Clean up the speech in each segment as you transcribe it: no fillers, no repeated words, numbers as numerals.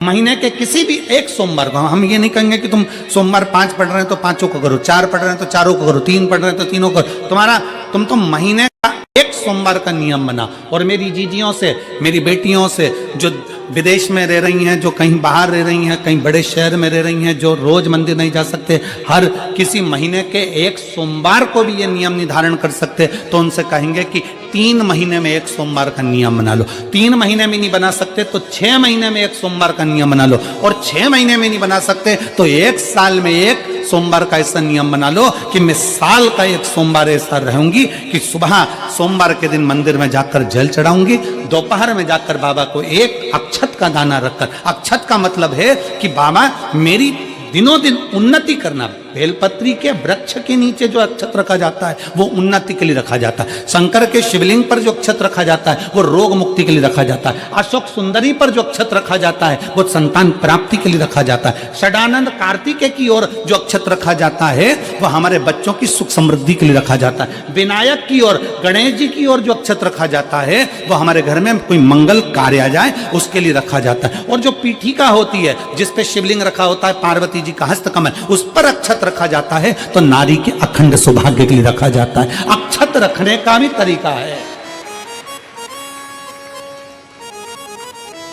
महीने के किसी भी एक सोमवार को हम ये नहीं कहेंगे कि तुम सोमवार 5 पढ़ रहे हैं तो 5 को करो, 4 पढ़ रहे हैं तो 4 को करो, 3 पढ़ रहे हैं तो 3 को करो। तुम तो महीने का एक सोमवार का नियम बना। और मेरी जीजियों से, मेरी बेटियों से जो विदेश में रह रही हैं, जो कहीं बाहर रह रही हैं, कहीं बड़े शहर में रह रही हैं, जो रोज मंदिर नहीं जा सकते, हर किसी महीने के एक सोमवार को भी ये नियम निर्धारण कर सकते, तो उनसे कहेंगे कि 3 महीने में एक सोमवार का नियम बना लो। 3 महीने में नहीं बना सकते तो 6 महीने में एक सोमवार का नियम बना लो, और 6 महीने में नहीं बना सकते तो 1 साल में एक सोमवार का ऐसा नियम बना लो कि मैं साल का एक सोमवार ऐसा रहूंगी कि सुबह सोमवार के दिन मंदिर में जाकर जल चढ़ाऊंगी, दोपहर में जाकर बाबा को एक अक्षत का दाना रखकर, अक्षत का मतलब है कि बाबा मेरी दिनों दिन उन्नति करना। बेलपत्री के वृक्ष के नीचे जो अक्षत रखा जाता है वो उन्नति के लिए रखा जाता है। शंकर के शिवलिंग पर जो अक्षत रखा जाता है वो रोग मुक्ति के लिए रखा जाता है। अशोक सुंदरी पर जो अक्षत रखा जाता है वो संतान प्राप्ति के लिए रखा जाता है। षडानंद कार्तिकेय की ओर जो अक्षत रखा जाता है वो हमारे बच्चों की सुख समृद्धि के लिए रखा जाता है। विनायक की ओर, गणेश जी की ओर जो अक्षत रखा जाता है वो हमारे घर में कोई मंगल कार्य आ जाए उसके लिए रखा जाता है। और जो पीठिका होती है जिसपे शिवलिंग रखा होता है, पार्वती जी का हस्तकमल, उस पर अक्षत रखा जाता है तो नारी के अखंड सौभाग्य के लिए रखा जाता है। अक्षत रखने का भी तरीका है।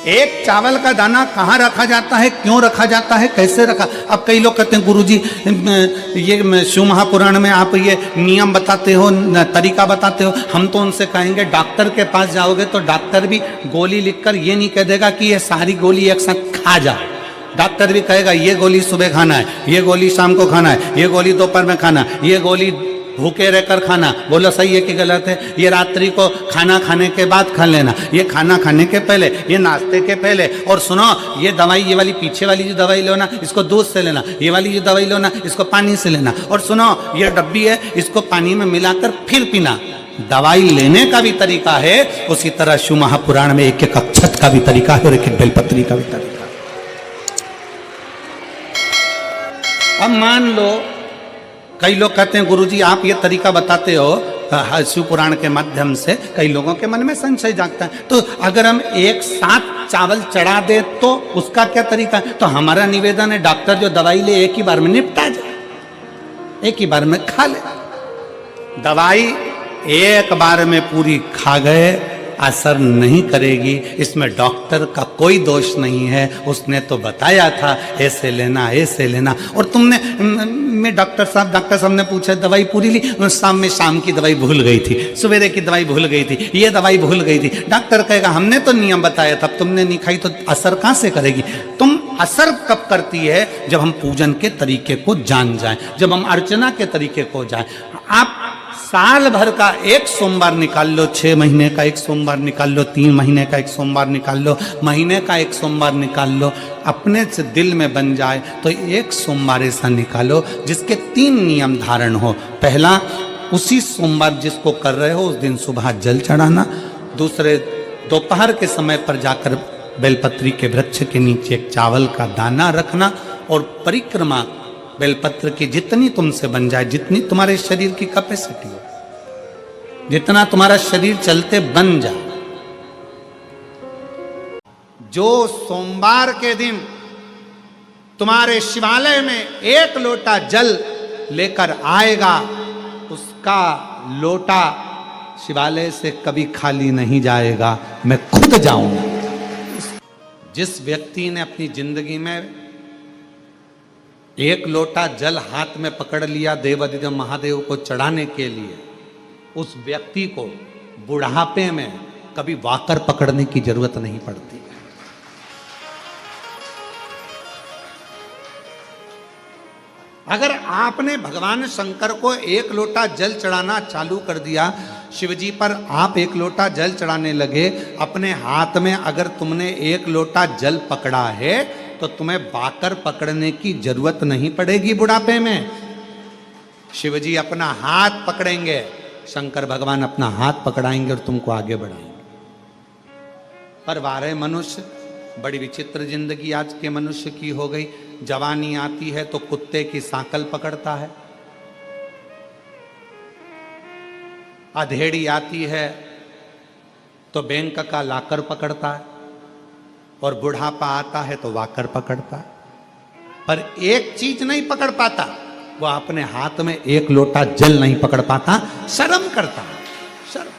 एक चावल का दाना कहां रखा जाता है, क्यों रखा जाता है, कैसे रखा। अब कई लोग कहते हैं गुरुजी ये शिव महापुराण में आप ये नियम बताते हो, तरीका बताते हो। हम तो उनसे कहेंगे डॉक्टर के पास जाओगे तो डॉक्टर भी गोली लिखकर ये नहीं कह देगा कि ये सारी गोली एक साथ खा जा। डॉक्टर भी कहेगा ये गोली सुबह खाना है, ये गोली शाम को खाना है, ये गोली दोपहर में खाना, ये गोली भूखे रहकर खाना। बोलो सही है कि गलत है। ये रात्रि को खाना खाने के बाद खा लेना, ये खाना खाने के पहले, ये नाश्ते के पहले। और सुनो ये दवाई, ये वाली पीछे वाली जो दवाई लो ना इसको दूध से लेना, ये वाली जो दवाई लो ना इसको पानी से लेना। और सुनो ये डब्बी है इसको पानी में मिलाकर फिर पीना। दवाई लेने का भी तरीका है, उसी तरह शिव महापुराण में एक एक अक्षत का भी तरीका है और एक एक बेलपत्री का भी तरीका है। अब मान लो कई लोग कहते हैं गुरुजी आप ये तरीका बताते हो शिव पुराण के माध्यम से, कई लोगों के मन में संशय जागता है, तो अगर हम एक साथ चावल चढ़ा दे तो उसका क्या तरीका है। तो हमारा निवेदन है डॉक्टर जो दवाई ले एक ही बार में निपटा जाए, एक ही बार में खा ले। दवाई एक बार में पूरी खा गए असर नहीं करेगी, इसमें डॉक्टर का कोई दोष नहीं है। उसने तो बताया था ऐसे लेना ऐसे लेना, और तुमने मैं डॉक्टर साहब ने पूछा दवाई पूरी ली, शाम की दवाई भूल गई थी, सवेरे की दवाई भूल गई थी, ये दवाई भूल गई थी। डॉक्टर कहेगा हमने तो नियम बताया था, तुमने नहीं खाई तो असर कहाँ से करेगी। तुम असर कब करती है जब हम पूजन के तरीके को जान जाएं, जब हम अर्चना के तरीके को जाएं। आप साल भर का एक सोमवार निकाल लो, 6 महीने का एक सोमवार निकाल लो, 3 महीने का एक सोमवार निकाल लो, महीने का एक सोमवार निकाल लो, अपने से दिल में बन जाए तो एक सोमवार ऐसा निकालो जिसके 3 नियम धारण हो। पहला, उसी सोमवार जिसको कर रहे हो उस दिन सुबह जल चढ़ाना। दूसरे, दोपहर के समय पर जाकर बेलपत्री के वृक्ष के नीचे एक चावल का दाना रखना, और परिक्रमा बेलपत्र की जितनी तुमसे बन जाए, जितनी तुम्हारे शरीर की कैपेसिटी हो, जितना तुम्हारा शरीर चलते बन जाए। जो सोमवार के दिन तुम्हारे शिवालय में 1 लोटा जल लेकर आएगा उसका लोटा शिवालय से कभी खाली नहीं जाएगा, मैं खुद जाऊंगा। जिस व्यक्ति ने अपनी जिंदगी में 1 लोटा जल हाथ में पकड़ लिया देवाधिदेव महादेव को चढ़ाने के लिए, उस व्यक्ति को बुढ़ापे में कभी वाकर पकड़ने की जरूरत नहीं पड़ती। अगर आपने भगवान शंकर को 1 लोटा जल चढ़ाना चालू कर दिया, शिवजी पर आप 1 लोटा जल चढ़ाने लगे, अपने हाथ में अगर तुमने 1 लोटा जल पकड़ा है तो तुम्हें बाकर पकड़ने की जरूरत नहीं पड़ेगी बुढ़ापे में। शिवजी अपना हाथ पकड़ेंगे, शंकर भगवान अपना हाथ पकड़ाएंगे और तुमको आगे बढ़ाएंगे। पर वारे मनुष्य, बड़ी विचित्र जिंदगी आज के मनुष्य की हो गई। जवानी आती है तो कुत्ते की सांकल पकड़ता है, अधेड़ी आती है तो बैंक का लाकर पकड़ता है, और बुढ़ापा आता है तो वाकर पकड़ता, पर एक चीज नहीं पकड़ पाता, वो अपने हाथ में एक लोटा जल नहीं पकड़ पाता, शर्म करता। शर्म।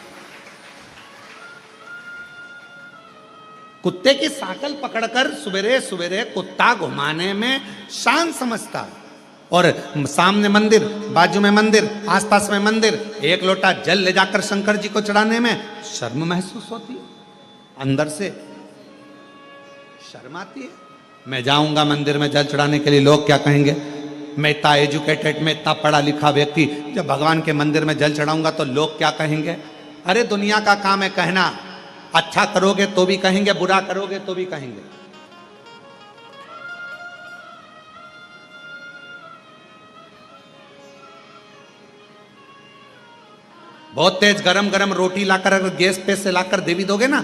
कुत्ते की साकल पकड़कर सवेरे सवेरे कुत्ता घुमाने में शान समझता, और सामने मंदिर, बाजू में मंदिर, आसपास में मंदिर, एक लोटा जल ले जाकर शंकर जी को चढ़ाने में शर्म महसूस होती है, अंदर से शर्म आती है। मैं जाऊंगा मंदिर में जल चढ़ाने के लिए, लोग क्या कहेंगे? मैं इतना एजुकेटेड, मैं इतना पढ़ा लिखा व्यक्ति, जब भगवान के मंदिर में जल चढ़ाऊंगा तो लोग क्या कहेंगे? अरे दुनिया का काम है कहना, अच्छा करोगे तो भी कहेंगे, बुरा करोगे तो भी कहेंगे। बहुत तेज गरम गरम रोटी लाकर अगर गैस पे से लाकर दे भी दोगे ना,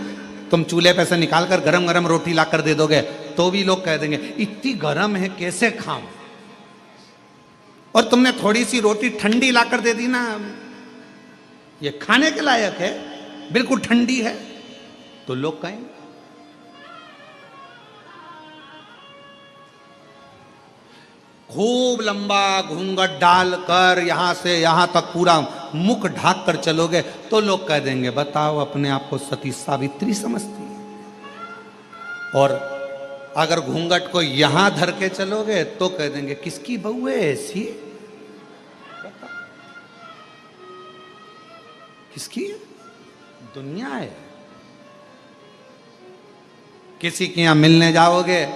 तुम चूल्हे पे से निकालकर गरम गरम रोटी लाकर दे दोगे तो भी लोग कह देंगे इतनी गरम है कैसे खाऊं। और तुमने थोड़ी सी रोटी ठंडी लाकर दे दी ना, ये खाने के लायक है, बिल्कुल ठंडी है, तो लोग कहेंगे। खूब लंबा घूंघट डालकर यहां से यहां तक पूरा मुख ढाक कर चलोगे तो लोग कह देंगे बताओ अपने आप को सती सावित्री समझती है। और अगर घूंघट को यहां धर के चलोगे तो कह देंगे किसकी बहू है ऐसी, किसकी दुनिया है। किसी के यहां मिलने जाओगे,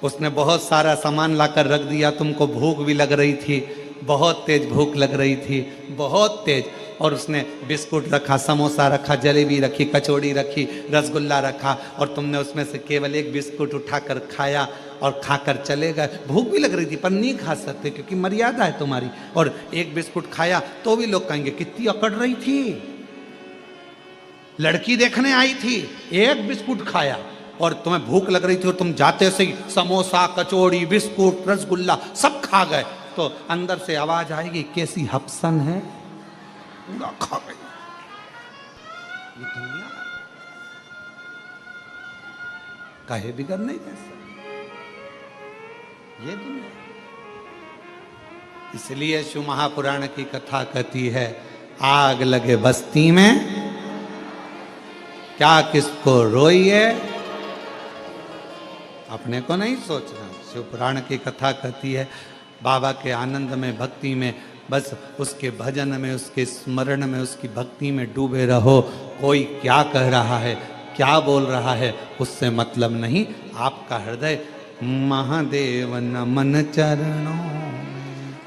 उसने बहुत सारा सामान लाकर रख दिया, तुमको भूख भी लग रही थी, बहुत तेज भूख लग रही थी, बहुत तेज, और उसने बिस्कुट रखा, समोसा रखा, जलेबी रखी, कचौड़ी रखी, रसगुल्ला रखा, और तुमने उसमें से केवल एक बिस्कुट उठाकर खाया और खाकर चले गए। भूख भी लग रही थी पर नहीं खा सकते क्योंकि मर्यादा है तुम्हारी, और एक बिस्कुट खाया तो भी लोग कहेंगे कितनी अकड़ रही थी, लड़की देखने आई थी, एक बिस्कुट खाया, और तुम्हें भूख लग रही थी और तुम जाते से ही समोसा, कचौड़ी, बिस्कुट, रसगुल्ला सब खा गए, तो अंदर से आवाज आएगी कैसी हपसन है, पूरा खा गई। ये दुनिया कहे बिगड़ नहीं कैसा, ये दुनिया। इसलिए शिव महापुराण की कथा कहती है आग लगे बस्ती में क्या किसको रोइए, अपने को नहीं सोचना। शिव पुराण की कथा कहती है बाबा के आनंद में, भक्ति में, बस उसके भजन में, उसके स्मरण में, उसकी भक्ति में डूबे रहो। कोई क्या कह रहा है, क्या बोल रहा है, उससे मतलब नहीं। आपका हृदय महादेव नमन चरणों में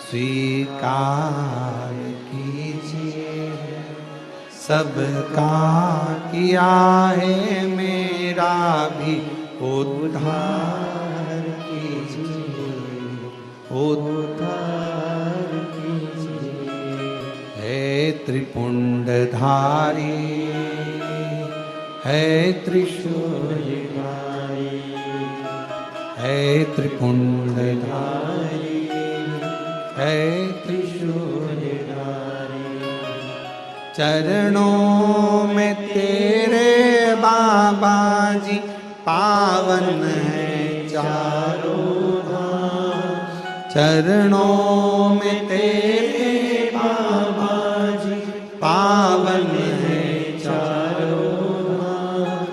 स्वीकार कीजिए, सबका किया है मेरा भी उद्धार कीजिए, उद्धार कीजिए। है त्रिपुंडधारी, है त्रिशूलधारी, है त्रिपुंडधारी, है त्रिशूलधारी। चरणों में तेरे बाबा जी पावन है चारों धाम, चरणों में तेरे बाबा जी पावन है चारों धाम।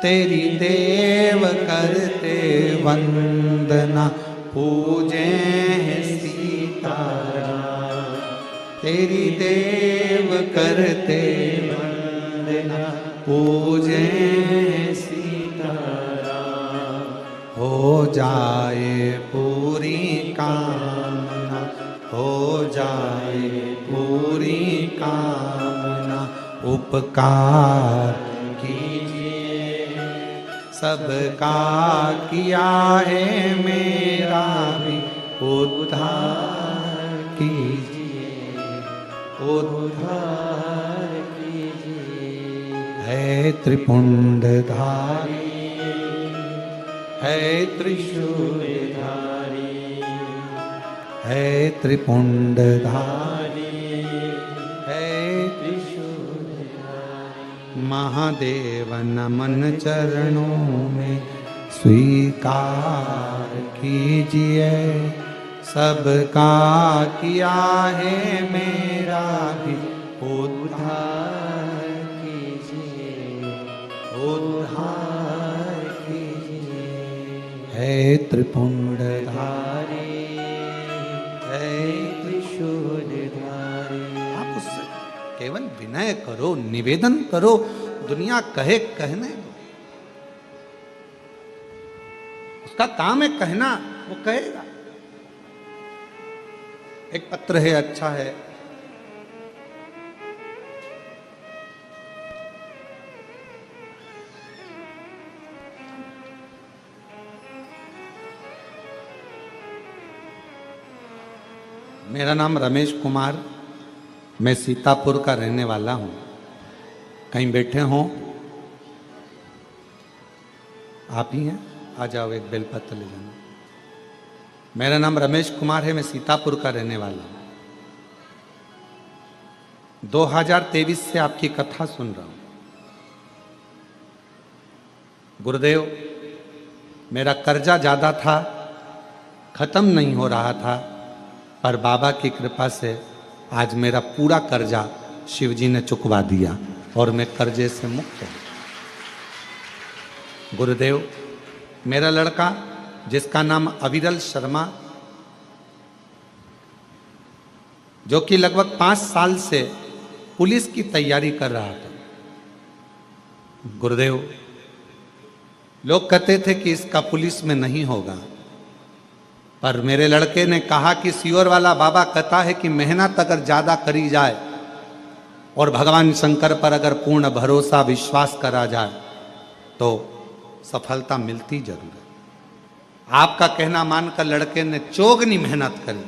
तेरी देव करते वंदना पूजे हैं सीताराम, तेरी देव करते वंदना पूजे हो जाए पूरी कामना, हो जाए पूरी कामना। उपकार कीजिए, सबका किया है मेरा भी उद्धार कीजिए, उद्धार कीजिए। है त्रिपुंडधारी, है त्रिशूलधारी, है त्रिपुंडधारी, है त्रिशूलधारी। महादेव नमन चरणों में स्वीकार कीजिए, सबका किया है मेरा भी उद्धार कीजिए, उद्धार कीजिए। है त्रिपुंडधारी, है त्रिशूलधारी। आप उससे केवल विनय करो, निवेदन करो, दुनिया कहे कहने दो। उसका काम है कहना, वो कहेगा। एक पत्र है, अच्छा है। मेरा नाम रमेश कुमार, मैं सीतापुर का रहने वाला हूं। कहीं बैठे हो? आप ही हैं? आ जाओ, एक बेलपत्र ले जाना। मेरा नाम रमेश कुमार है, मैं सीतापुर का रहने वाला हूं। 2023 से आपकी कथा सुन रहा हूं। गुरुदेव, मेरा कर्जा ज्यादा था, खत्म नहीं हो रहा था, पर बाबा की कृपा से आज मेरा पूरा कर्जा शिवजी ने चुकवा दिया और मैं कर्जे से मुक्त हूं। गुरुदेव, मेरा लड़का जिसका नाम अविरल शर्मा, जो कि लगभग 5 साल से पुलिस की तैयारी कर रहा था। गुरुदेव, लोग कहते थे कि इसका पुलिस में नहीं होगा, पर मेरे लड़के ने कहा कि सियोर वाला बाबा कहता है कि मेहनत अगर ज्यादा करी जाए और भगवान शंकर पर अगर पूर्ण भरोसा विश्वास करा जाए तो सफलता मिलती जरूर है। आपका कहना मानकर लड़के ने चौगनी मेहनत करी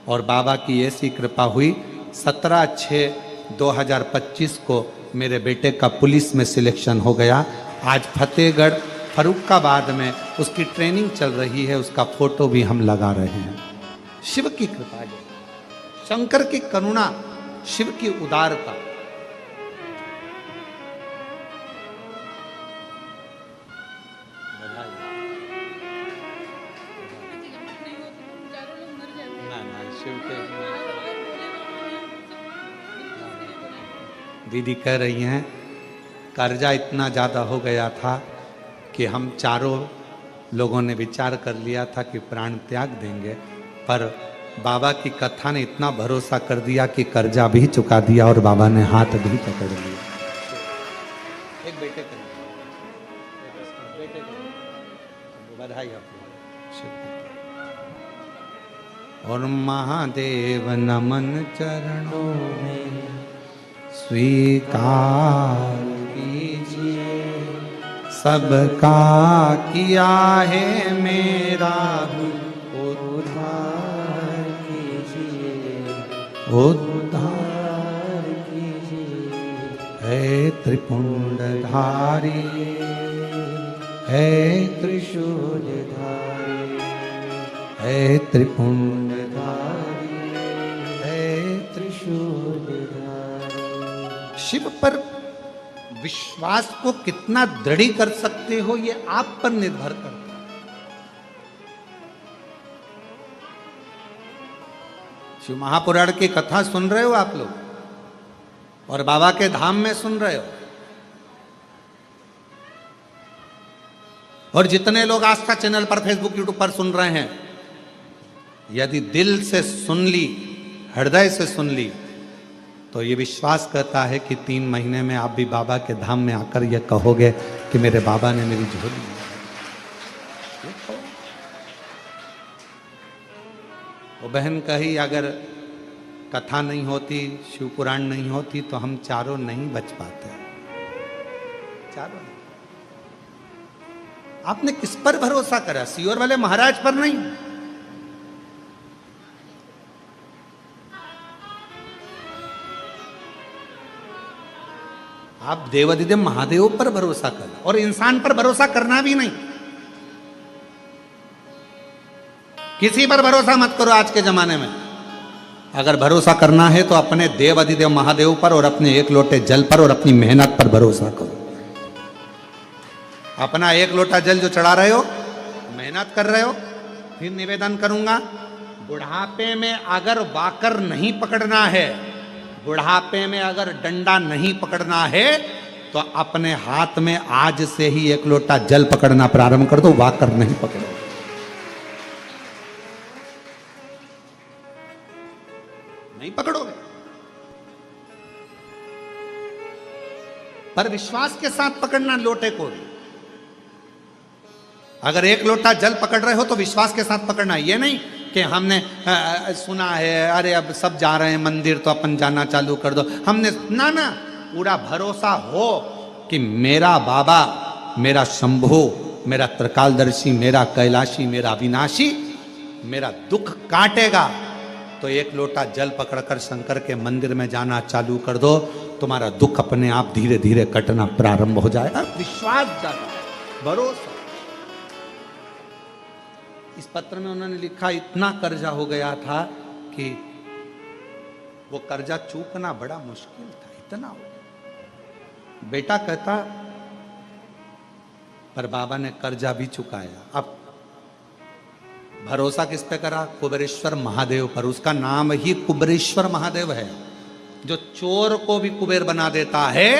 और बाबा की ऐसी कृपा हुई, 17/6/2025 को मेरे बेटे का पुलिस में सिलेक्शन हो गया। आज फतेहगढ़ फरुखाबाद में उसकी ट्रेनिंग चल रही है, उसका फोटो भी हम लगा रहे हैं। शिव की कृपा है, शंकर की करुणा, शिव की उदारता। दीदी कह रही हैं कर्जा इतना ज़्यादा हो गया था कि हम चारों लोगों ने विचार कर लिया था कि प्राण त्याग देंगे, पर बाबा की कथा ने इतना भरोसा कर दिया कि कर्जा भी चुका दिया और बाबा ने हाथ भी पकड़ लिया। एक बेटे को बधाई आपको। और महादेव नमन चरणों में स्वीकार कीजिए, सबका किया है मेरा उद्धार कीजिए, उद्धार कीजिए। है त्रिपुंडधारी, है त्रिशूलधारी, है त्रिपुंडधारी, है त्रिशूलधारी। शिव पर विश्वास को कितना दृढ़ कर सकते हो, ये आप पर निर्भर करता है। शिव महापुराण की कथा सुन रहे हो आप लोग, और बाबा के धाम में सुन रहे हो, और जितने लोग आस्था चैनल पर, फेसबुक, यूट्यूब पर सुन रहे हैं, यदि दिल से सुन ली, हृदय से सुन ली, तो ये विश्वास करता है कि 3 महीने में आप भी बाबा के धाम में आकर ये कहोगे कि मेरे बाबा ने मेरी झोली ली। वो बहन कही अगर कथा नहीं होती, शिव पुराण नहीं होती तो हम चारों नहीं बच पाते। चारों आपने किस पर भरोसा करा? सियोर वाले महाराज पर नहीं। आप देवाधिदेव महादेव पर भरोसा कर, और इंसान पर भरोसा करना भी नहीं। किसी पर भरोसा मत करो आज के जमाने में। अगर भरोसा करना है तो अपने देव अधिदेव महादेव पर और अपने एक लोटे जल पर और अपनी मेहनत पर भरोसा करो। अपना एक लोटा जल जो चढ़ा रहे हो, मेहनत कर रहे हो। फिर निवेदन करूंगा, बुढ़ापे में अगर वाकर नहीं पकड़ना है, बुढ़ापे में अगर डंडा नहीं पकड़ना है, तो अपने हाथ में आज से ही एक लोटा जल पकड़ना प्रारंभ कर दो, वाकर नहीं पकड़ो। नहीं पकड़ोगे, पर विश्वास के साथ पकड़ना लोटे को भी। अगर एक लोटा जल पकड़ रहे हो तो विश्वास के साथ पकड़ना। ये नहीं कि हमने सुना है, अरे अब सब जा रहे हैं मंदिर तो अपन जाना चालू कर दो, हमने ना ना, पूरा भरोसा हो कि मेरा बाबा, मेरा शंभु, मेरा त्रिकालदर्शी, मेरा कैलाशी, मेरा अविनाशी मेरा दुख काटेगा, तो एक लोटा जल पकड़कर शंकर के मंदिर में जाना चालू कर दो, तुम्हारा दुख अपने आप धीरे धीरे कटना प्रारंभ हो जाएगा। विश्वास जाना, भरोसा। इस पत्र में उन्होंने लिखा, इतना कर्जा हो गया था कि वो कर्जा चूकना बड़ा मुश्किल था, इतना हो गया। बेटा कहता, पर बाबा ने कर्जा भी चुकाया। अब भरोसा किस पे करा? कुबेरेश्वर महादेव पर। उसका नाम ही कुबेरेश्वर महादेव है, जो चोर को भी कुबेर बना देता है।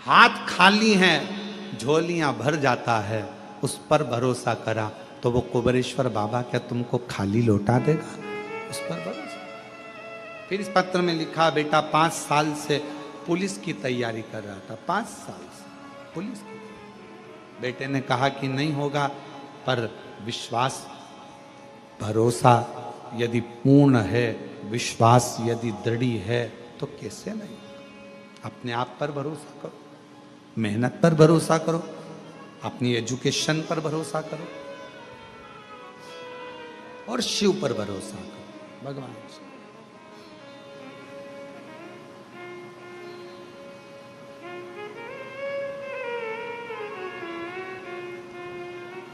हाथ खाली हैं, झोलियां भर जाता है, उस पर भरोसा करा तो वो कुबेरेश्वर बाबा क्या तुमको खाली लौटा देगा? उस पर भरोसा। फिर इस पत्र में लिखा, बेटा 5 साल से पुलिस की तैयारी कर रहा था, 5 साल से पुलिस की। बेटे ने कहा कि नहीं होगा, पर विश्वास, भरोसा यदि पूर्ण है, विश्वास यदि दृढ़ है, तो कैसे नहीं? अपने आप पर भरोसा करो, मेहनत पर भरोसा करो, अपनी एजुकेशन पर भरोसा करो और शिव पर भरोसा करो, भगवान से।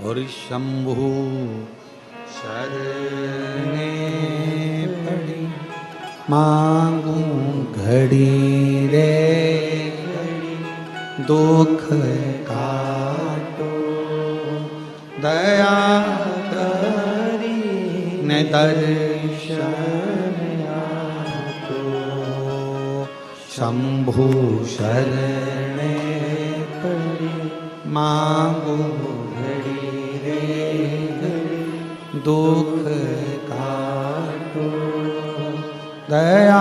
और शंभु शरणे पड़ी, मांगू घड़ी रे घड़ी, दुख काटो दया करी ने दर्शन आतो। शंभु शरणे पड़ी, मांगू घड़ी रे घड़ी, दुख काटो दया